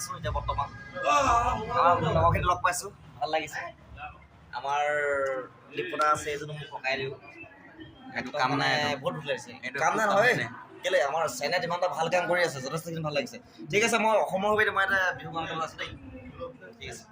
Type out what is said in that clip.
আছোঁ এতিয়া বৰ্তমান আমাৰ লগৰখিনি লগ পাইছোঁ ভাল লাগিছে আমাৰ লিপনা আছে এজনো মোক সকাই দিওঁ এইটো কাম নাই বহুত ভাল লাগিছে এইটো কাম নাই কাম নহয় নাই। কেলে আমাৰ চাইনাত ইমান এটা ভাল কাম কৰি আছে যথেষ্টখিনি ভাল লাগিছে ঠিক আছে মই অসমৰ সৈতে মই এটা বিহু গান গাব আছে দেই ঠিক আছে